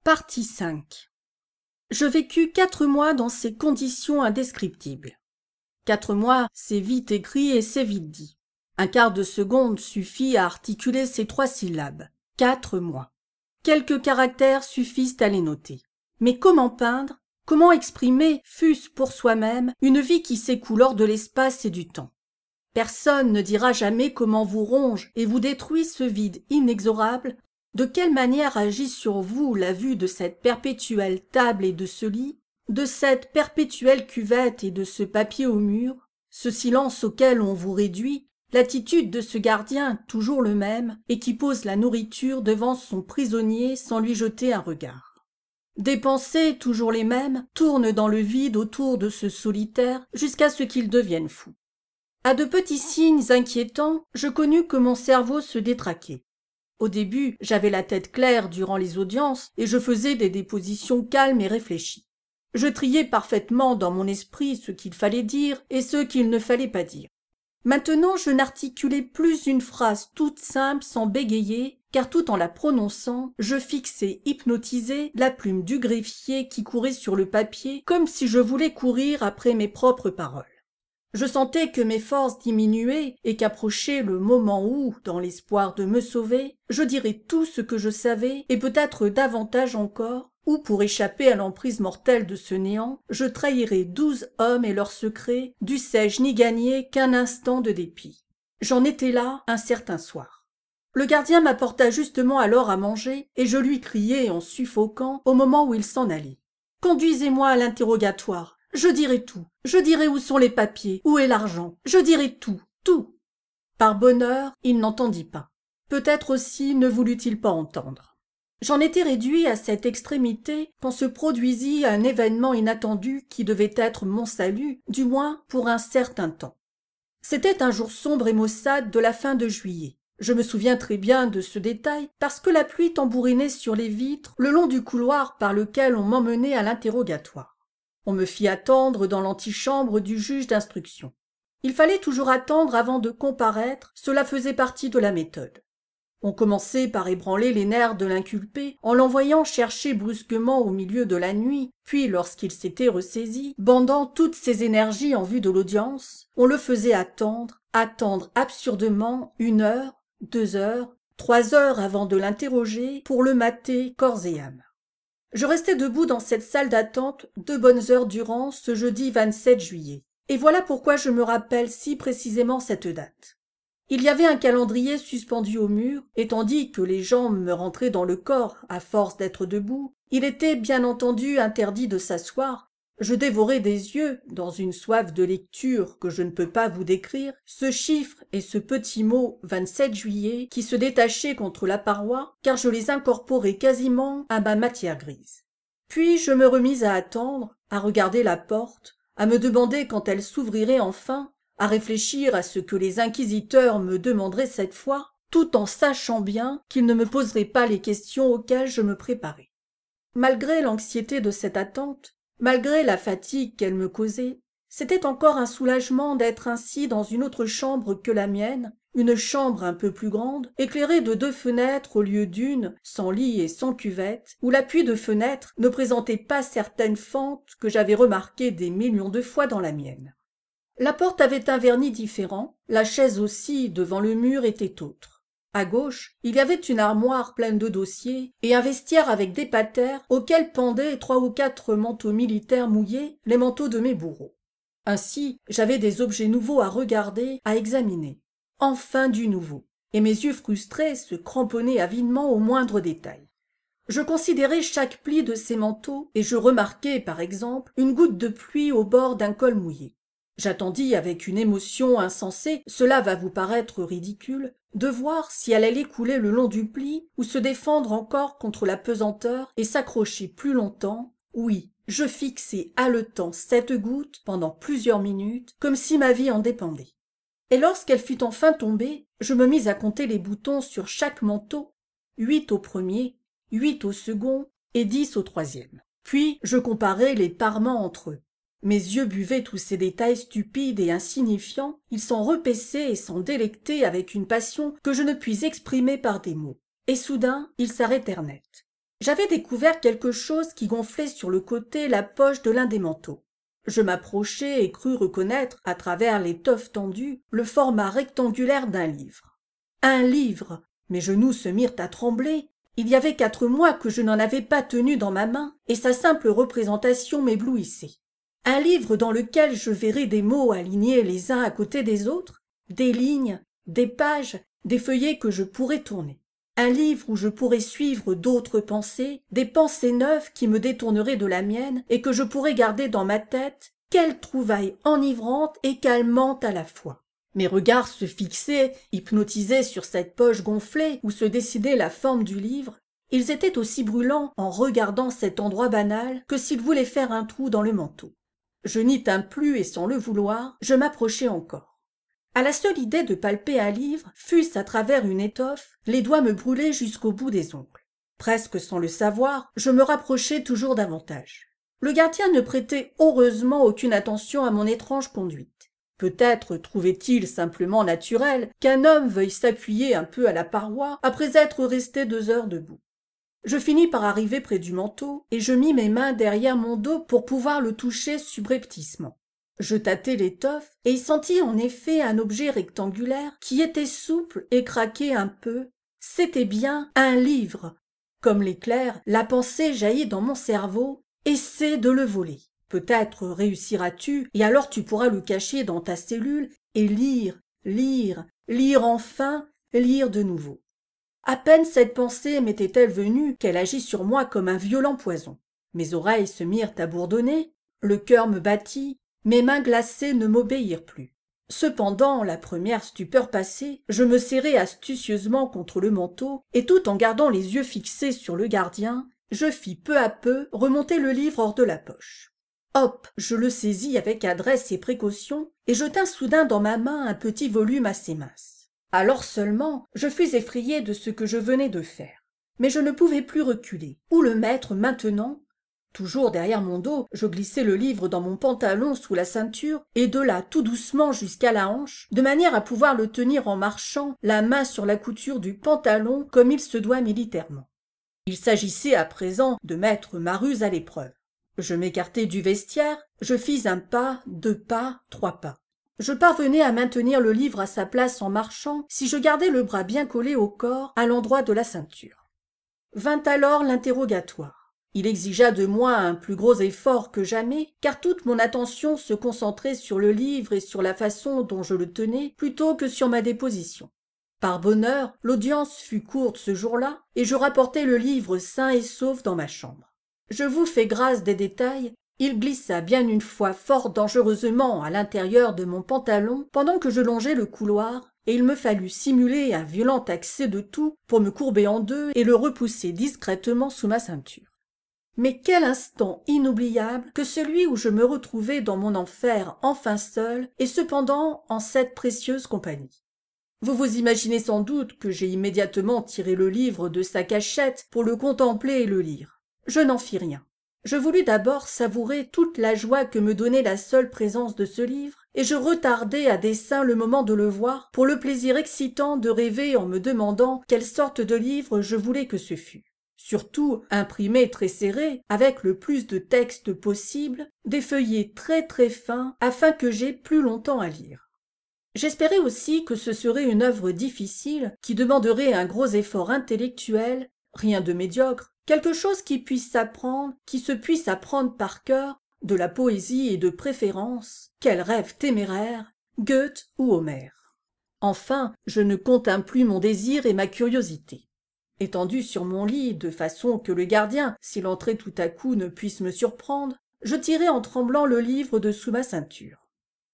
Partie 5. Je vécus 4 mois dans ces conditions indescriptibles. 4 mois, c'est vite écrit et c'est vite dit. Un quart de seconde suffit à articuler ces 3 syllabes. 4 mois. Quelques caractères suffisent à les noter. Mais comment peindre, comment exprimer, fût-ce pour soi-même, une vie qui s'écoule hors de l'espace et du temps? Personne ne dira jamais comment vous ronge et vous détruit ce vide inexorable. De quelle manière agit sur vous la vue de cette perpétuelle table et de ce lit, de cette perpétuelle cuvette et de ce papier au mur, ce silence auquel on vous réduit, l'attitude de ce gardien toujours le même et qui pose la nourriture devant son prisonnier sans lui jeter un regard. Des pensées toujours les mêmes tournent dans le vide autour de ce solitaire jusqu'à ce qu'il devienne fou. À de petits signes inquiétants, je connus que mon cerveau se détraquait. Au début, j'avais la tête claire durant les audiences et je faisais des dépositions calmes et réfléchies. Je triais parfaitement dans mon esprit ce qu'il fallait dire et ce qu'il ne fallait pas dire. Maintenant, je n'articulais plus une phrase toute simple sans bégayer, car tout en la prononçant, je fixais, hypnotisé, la plume du greffier qui courait sur le papier comme si je voulais courir après mes propres paroles. Je sentais que mes forces diminuaient et qu'approchait le moment où, dans l'espoir de me sauver, je dirais tout ce que je savais et peut-être davantage encore, ou pour échapper à l'emprise mortelle de ce néant, je trahirais 12 hommes et leurs secrets, dussé-je n'y gagner qu'un instant de dépit. J'en étais là un certain soir. Le gardien m'apporta justement alors à manger et je lui criai en suffoquant au moment où il s'en allait. « Conduisez-moi à l'interrogatoire. Je dirai tout. Je dirai où sont les papiers, où est l'argent. Je dirai tout, tout. » Par bonheur, il n'entendit pas. Peut-être aussi ne voulut-il pas entendre. J'en étais réduit à cette extrémité quand se produisit un événement inattendu qui devait être mon salut, du moins pour un certain temps. C'était un jour sombre et maussade de la fin de juillet. Je me souviens très bien de ce détail parce que la pluie tambourinait sur les vitres le long du couloir par lequel on m'emmenait à l'interrogatoire. On me fit attendre dans l'antichambre du juge d'instruction. Il fallait toujours attendre avant de comparaître, cela faisait partie de la méthode. On commençait par ébranler les nerfs de l'inculpé en l'envoyant chercher brusquement au milieu de la nuit, puis lorsqu'il s'était ressaisi, bandant toutes ses énergies en vue de l'audience, on le faisait attendre absurdement 1 heure, 2 heures, 3 heures avant de l'interroger pour le mater corps et âme. Je restai debout dans cette salle d'attente 2 bonnes heures durant ce jeudi 27 juillet. Et voilà pourquoi je me rappelle si précisément cette date. Il y avait un calendrier suspendu au mur, et tandis que les jambes me rentraient dans le corps à force d'être debout, il était bien entendu interdit de s'asseoir. Je dévorais des yeux, dans une soif de lecture que je ne peux pas vous décrire, ce chiffre et ce petit mot 27 juillet qui se détachaient contre la paroi, car je les incorporais quasiment à ma matière grise. Puis je me remis à attendre, à regarder la porte, à me demander quand elle s'ouvrirait enfin, à réfléchir à ce que les inquisiteurs me demanderaient cette fois, tout en sachant bien qu'ils ne me poseraient pas les questions auxquelles je me préparais. Malgré l'anxiété de cette attente, malgré la fatigue qu'elle me causait, c'était encore un soulagement d'être ainsi dans une autre chambre que la mienne, une chambre un peu plus grande, éclairée de 2 fenêtres au lieu d'une, sans lit et sans cuvette, où l'appui de fenêtre ne présentait pas certaines fentes que j'avais remarquées des millions de fois dans la mienne. La porte avait un vernis différent, la chaise aussi devant le mur était autre. À gauche, il y avait une armoire pleine de dossiers et un vestiaire avec des patères auxquels pendaient 3 ou 4 manteaux militaires mouillés, les manteaux de mes bourreaux. Ainsi, j'avais des objets nouveaux à regarder, à examiner. Enfin du nouveau. Et mes yeux frustrés se cramponnaient avidement au moindre détail. Je considérais chaque pli de ces manteaux et je remarquai, par exemple, une goutte de pluie au bord d'un col mouillé. J'attendis avec une émotion insensée, cela va vous paraître ridicule, de voir si elle allait couler le long du pli ou se défendre encore contre la pesanteur et s'accrocher plus longtemps. Oui, je fixai haletant cette goutte pendant plusieurs minutes, comme si ma vie en dépendait. Et lorsqu'elle fut enfin tombée, je me mis à compter les boutons sur chaque manteau, 8 au premier, 8 au second et 10 au troisième. Puis je comparai les parements entre eux. Mes yeux buvaient tous ces détails stupides et insignifiants, ils s'en repaissaient et s'en délectaient avec une passion que je ne puis exprimer par des mots. Et soudain, ils s'arrêtèrent net. J'avais découvert quelque chose qui gonflait sur le côté la poche de l'un des manteaux. Je m'approchai et crus reconnaître, à travers l'étoffe tendue, le format rectangulaire d'un livre. Un livre! Mes genoux se mirent à trembler. Il y avait 4 mois que je n'en avais pas tenu dans ma main, et sa simple représentation m'éblouissait. Un livre dans lequel je verrais des mots alignés les uns à côté des autres, des lignes, des pages, des feuillets que je pourrais tourner. Un livre où je pourrais suivre d'autres pensées, des pensées neuves qui me détourneraient de la mienne et que je pourrais garder dans ma tête. Quelle trouvaille enivrante et calmante à la fois! Mes regards se fixaient, hypnotisés sur cette poche gonflée où se dessinait la forme du livre. Ils étaient aussi brûlants en regardant cet endroit banal que s'ils voulaient faire un trou dans le manteau. Je n'y tins plus et sans le vouloir, je m'approchai encore. À la seule idée de palper un livre, fût-ce à travers une étoffe, les doigts me brûlaient jusqu'au bout des ongles. Presque sans le savoir, je me rapprochai toujours davantage. Le gardien ne prêtait heureusement aucune attention à mon étrange conduite. Peut-être trouvait-il simplement naturel qu'un homme veuille s'appuyer un peu à la paroi après être resté 2 heures debout. Je finis par arriver près du manteau et je mis mes mains derrière mon dos pour pouvoir le toucher subrepticement. Je tâtai l'étoffe et y sentis en effet un objet rectangulaire qui était souple et craquait un peu. C'était bien un livre. Comme l'éclair, la pensée jaillit dans mon cerveau. Essaie de le voler. Peut-être réussiras-tu et alors tu pourras le cacher dans ta cellule et lire, lire, lire enfin, lire de nouveau. À peine cette pensée m'était-elle venue qu'elle agit sur moi comme un violent poison. Mes oreilles se mirent à bourdonner, le cœur me battit, mes mains glacées ne m'obéirent plus. Cependant, la première stupeur passée, je me serrai astucieusement contre le manteau, et tout en gardant les yeux fixés sur le gardien, je fis peu à peu remonter le livre hors de la poche. Hop, je le saisis avec adresse et précaution, et je tins soudain dans ma main un petit volume assez mince. Alors seulement, je fus effrayé de ce que je venais de faire. Mais je ne pouvais plus reculer. Où le mettre maintenant ? Toujours derrière mon dos, je glissai le livre dans mon pantalon sous la ceinture, et de là tout doucement jusqu'à la hanche, de manière à pouvoir le tenir en marchant, la main sur la couture du pantalon comme il se doit militairement. Il s'agissait à présent de mettre ma ruse à l'épreuve. Je m'écartai du vestiaire, je fis 1 pas, 2 pas, 3 pas. Je parvenais à maintenir le livre à sa place en marchant si je gardais le bras bien collé au corps à l'endroit de la ceinture. Vint alors l'interrogatoire. Il exigea de moi un plus gros effort que jamais, car toute mon attention se concentrait sur le livre et sur la façon dont je le tenais plutôt que sur ma déposition. Par bonheur, l'audience fut courte ce jour-là, et je rapportai le livre sain et sauf dans ma chambre. Je vous fais grâce des détails, il glissa bien une fois fort dangereusement à l'intérieur de mon pantalon pendant que je longeais le couloir, et il me fallut simuler un violent accès de toux pour me courber en deux et le repousser discrètement sous ma ceinture. Mais quel instant inoubliable que celui où je me retrouvai dans mon enfer enfin seul et cependant en cette précieuse compagnie. Vous vous imaginez sans doute que j'ai immédiatement tiré le livre de sa cachette pour le contempler et le lire. Je n'en fis rien. Je voulus d'abord savourer toute la joie que me donnait la seule présence de ce livre, et je retardai à dessein le moment de le voir pour le plaisir excitant de rêver en me demandant quelle sorte de livre je voulais que ce fût. Surtout imprimé très serré, avec le plus de texte possible, des feuillets très très fins, afin que j'aie plus longtemps à lire. J'espérais aussi que ce serait une œuvre difficile, qui demanderait un gros effort intellectuel, rien de médiocre, quelque chose qui puisse s'apprendre, qui se puisse apprendre par cœur, de la poésie et de préférence, quel rêve téméraire, Goethe ou Homère. Enfin, je ne contins plus mon désir et ma curiosité. Étendu sur mon lit, de façon que le gardien, s'il entrait tout à coup, ne puisse me surprendre, je tirai en tremblant le livre de sous ma ceinture.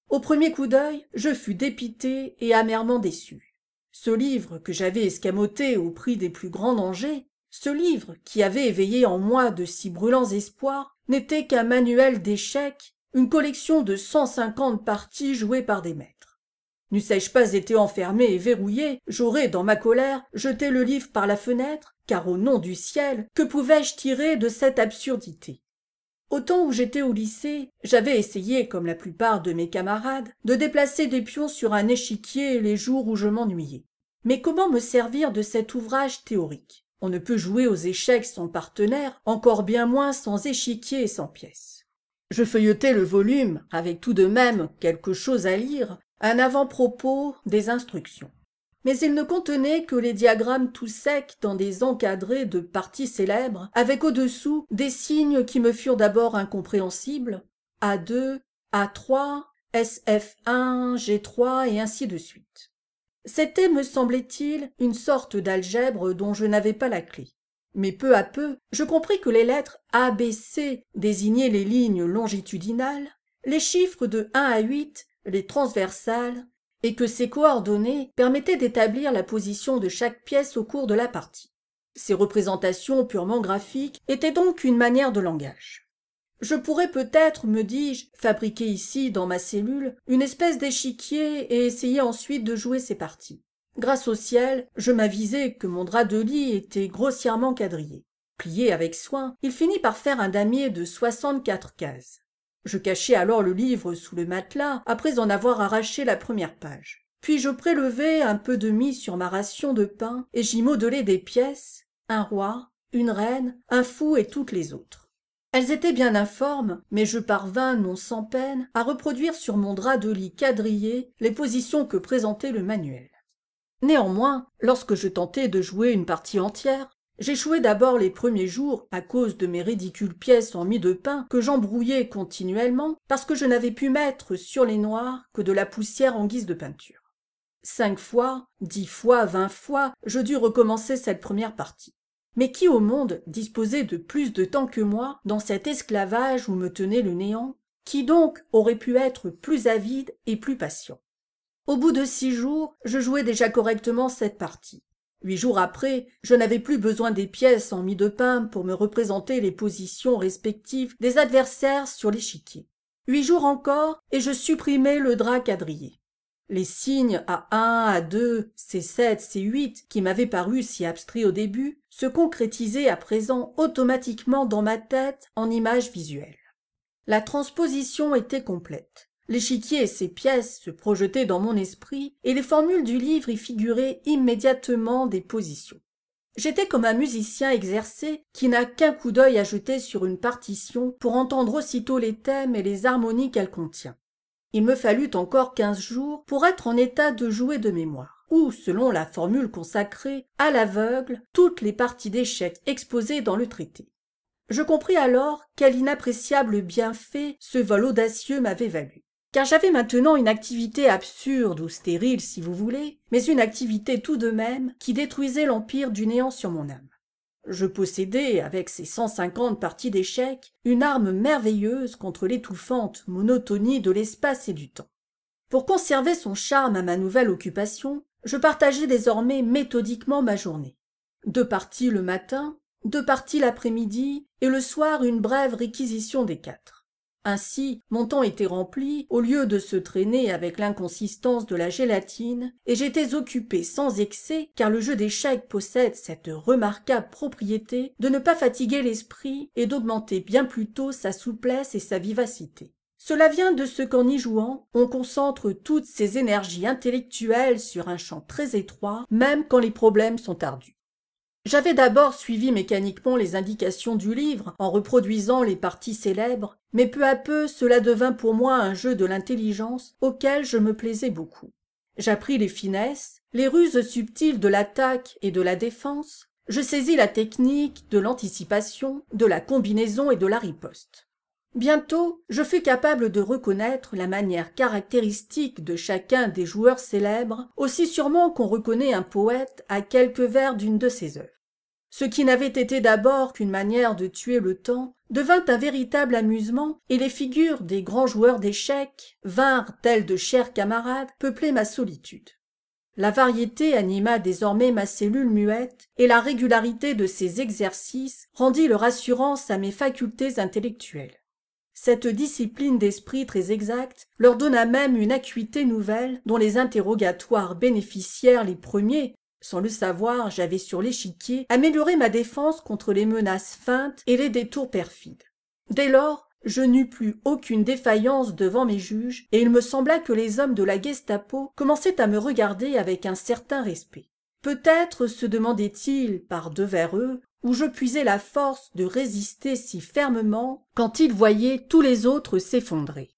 Au premier coup d'œil, je fus dépité et amèrement déçu. Ce livre que j'avais escamoté au prix des plus grands dangers, ce livre qui avait éveillé en moi de si brûlants espoirs, n'était qu'un manuel d'échecs, une collection de 150 parties jouées par des maîtres. N'eussé-je pas été enfermé et verrouillé, j'aurais, dans ma colère, jeté le livre par la fenêtre, car au nom du ciel, que pouvais-je tirer de cette absurdité? Au temps où j'étais au lycée, j'avais essayé, comme la plupart de mes camarades, de déplacer des pions sur un échiquier les jours où je m'ennuyais. Mais comment me servir de cet ouvrage théorique? On ne peut jouer aux échecs sans partenaire, encore bien moins sans échiquier et sans pièces. Je feuilletai le volume, avec tout de même quelque chose à lire, un avant-propos des instructions. Mais il ne contenait que les diagrammes tout secs dans des encadrés de parties célèbres, avec au-dessous des signes qui me furent d'abord incompréhensibles, A2, A3, SF1, G3 et ainsi de suite. C'était, me semblait-il, une sorte d'algèbre dont je n'avais pas la clé. Mais peu à peu, je compris que les lettres A, B, C désignaient les lignes longitudinales, les chiffres de 1 à 8 les transversales, et que ces coordonnées permettaient d'établir la position de chaque pièce au cours de la partie. Ces représentations purement graphiques étaient donc une manière de langage. Je pourrais peut-être, me dis-je, fabriquer ici, dans ma cellule, une espèce d'échiquier et essayer ensuite de jouer ces parties. Grâce au ciel, je m'avisai que mon drap de lit était grossièrement quadrillé. Plié avec soin, il finit par faire un damier de 64 cases. Je cachai alors le livre sous le matelas, après en avoir arraché la première page. Puis je prélevai un peu de mie sur ma ration de pain, et j'y modelai des pièces, un roi, une reine, un fou et toutes les autres. Elles étaient bien informes, mais je parvins, non sans peine, à reproduire sur mon drap de lit quadrillé les positions que présentait le manuel. Néanmoins, lorsque je tentai de jouer une partie entière, j'échouai d'abord les premiers jours à cause de mes ridicules pièces en mie de pain que j'embrouillais continuellement parce que je n'avais pu mettre sur les noirs que de la poussière en guise de peinture. 5 fois, 10 fois, 20 fois, je dus recommencer cette première partie. Mais qui au monde disposait de plus de temps que moi dans cet esclavage où me tenait le néant? Qui donc aurait pu être plus avide et plus patient? Au bout de 6 jours, je jouais déjà correctement cette partie. 8 jours après, je n'avais plus besoin des pièces en mie de pain pour me représenter les positions respectives des adversaires sur l'échiquier. 8 jours encore, et je supprimais le drap quadrillé. Les signes A1, A2, C7, C8, qui m'avaient paru si abstraits au début, se concrétisaient à présent automatiquement dans ma tête en images visuelles. La transposition était complète. L'échiquier et ses pièces se projetaient dans mon esprit, et les formules du livre y figuraient immédiatement des positions. J'étais comme un musicien exercé qui n'a qu'un coup d'œil à jeter sur une partition pour entendre aussitôt les thèmes et les harmonies qu'elle contient. Il me fallut encore 15 jours pour être en état de jouer de mémoire, ou, selon la formule consacrée, à l'aveugle, toutes les parties d'échecs exposées dans le traité. Je compris alors quel inappréciable bienfait ce vol audacieux m'avait valu. Car j'avais maintenant une activité absurde ou stérile si vous voulez, mais une activité tout de même qui détruisait l'empire du néant sur mon âme. Je possédais, avec ces 150 parties d'échecs, une arme merveilleuse contre l'étouffante monotonie de l'espace et du temps. Pour conserver son charme à ma nouvelle occupation, je partageais désormais méthodiquement ma journée. 2 parties le matin, 2 parties l'après-midi, et le soir une brève réquisition des 4. Ainsi, mon temps était rempli, au lieu de se traîner avec l'inconsistance de la gélatine, et j'étais occupé sans excès, car le jeu d'échecs possède cette remarquable propriété de ne pas fatiguer l'esprit et d'augmenter bien plutôt sa souplesse et sa vivacité. Cela vient de ce qu'en y jouant, on concentre toutes ses énergies intellectuelles sur un champ très étroit, même quand les problèmes sont ardus. J'avais d'abord suivi mécaniquement les indications du livre en reproduisant les parties célèbres, mais peu à peu cela devint pour moi un jeu de l'intelligence auquel je me plaisais beaucoup. J'appris les finesses, les ruses subtiles de l'attaque et de la défense, je saisis la technique de l'anticipation, de la combinaison et de la riposte. Bientôt, je fus capable de reconnaître la manière caractéristique de chacun des joueurs célèbres, aussi sûrement qu'on reconnaît un poète à quelques vers d'une de ses œuvres. Ce qui n'avait été d'abord qu'une manière de tuer le temps devint un véritable amusement, et les figures des grands joueurs d'échecs vinrent, tels de chers camarades, peupler ma solitude. La variété anima désormais ma cellule muette, et la régularité de ses exercices rendit leur assurance à mes facultés intellectuelles. Cette discipline d'esprit très exacte leur donna même une acuité nouvelle dont les interrogatoires bénéficièrent les premiers. Sans le savoir, j'avais sur l'échiquier amélioré ma défense contre les menaces feintes et les détours perfides. Dès lors, je n'eus plus aucune défaillance devant mes juges, et il me sembla que les hommes de la Gestapo commençaient à me regarder avec un certain respect. Peut-être se demandait-il, par-devers eux, où je puisais la force de résister si fermement quand il voyait tous les autres s'effondrer.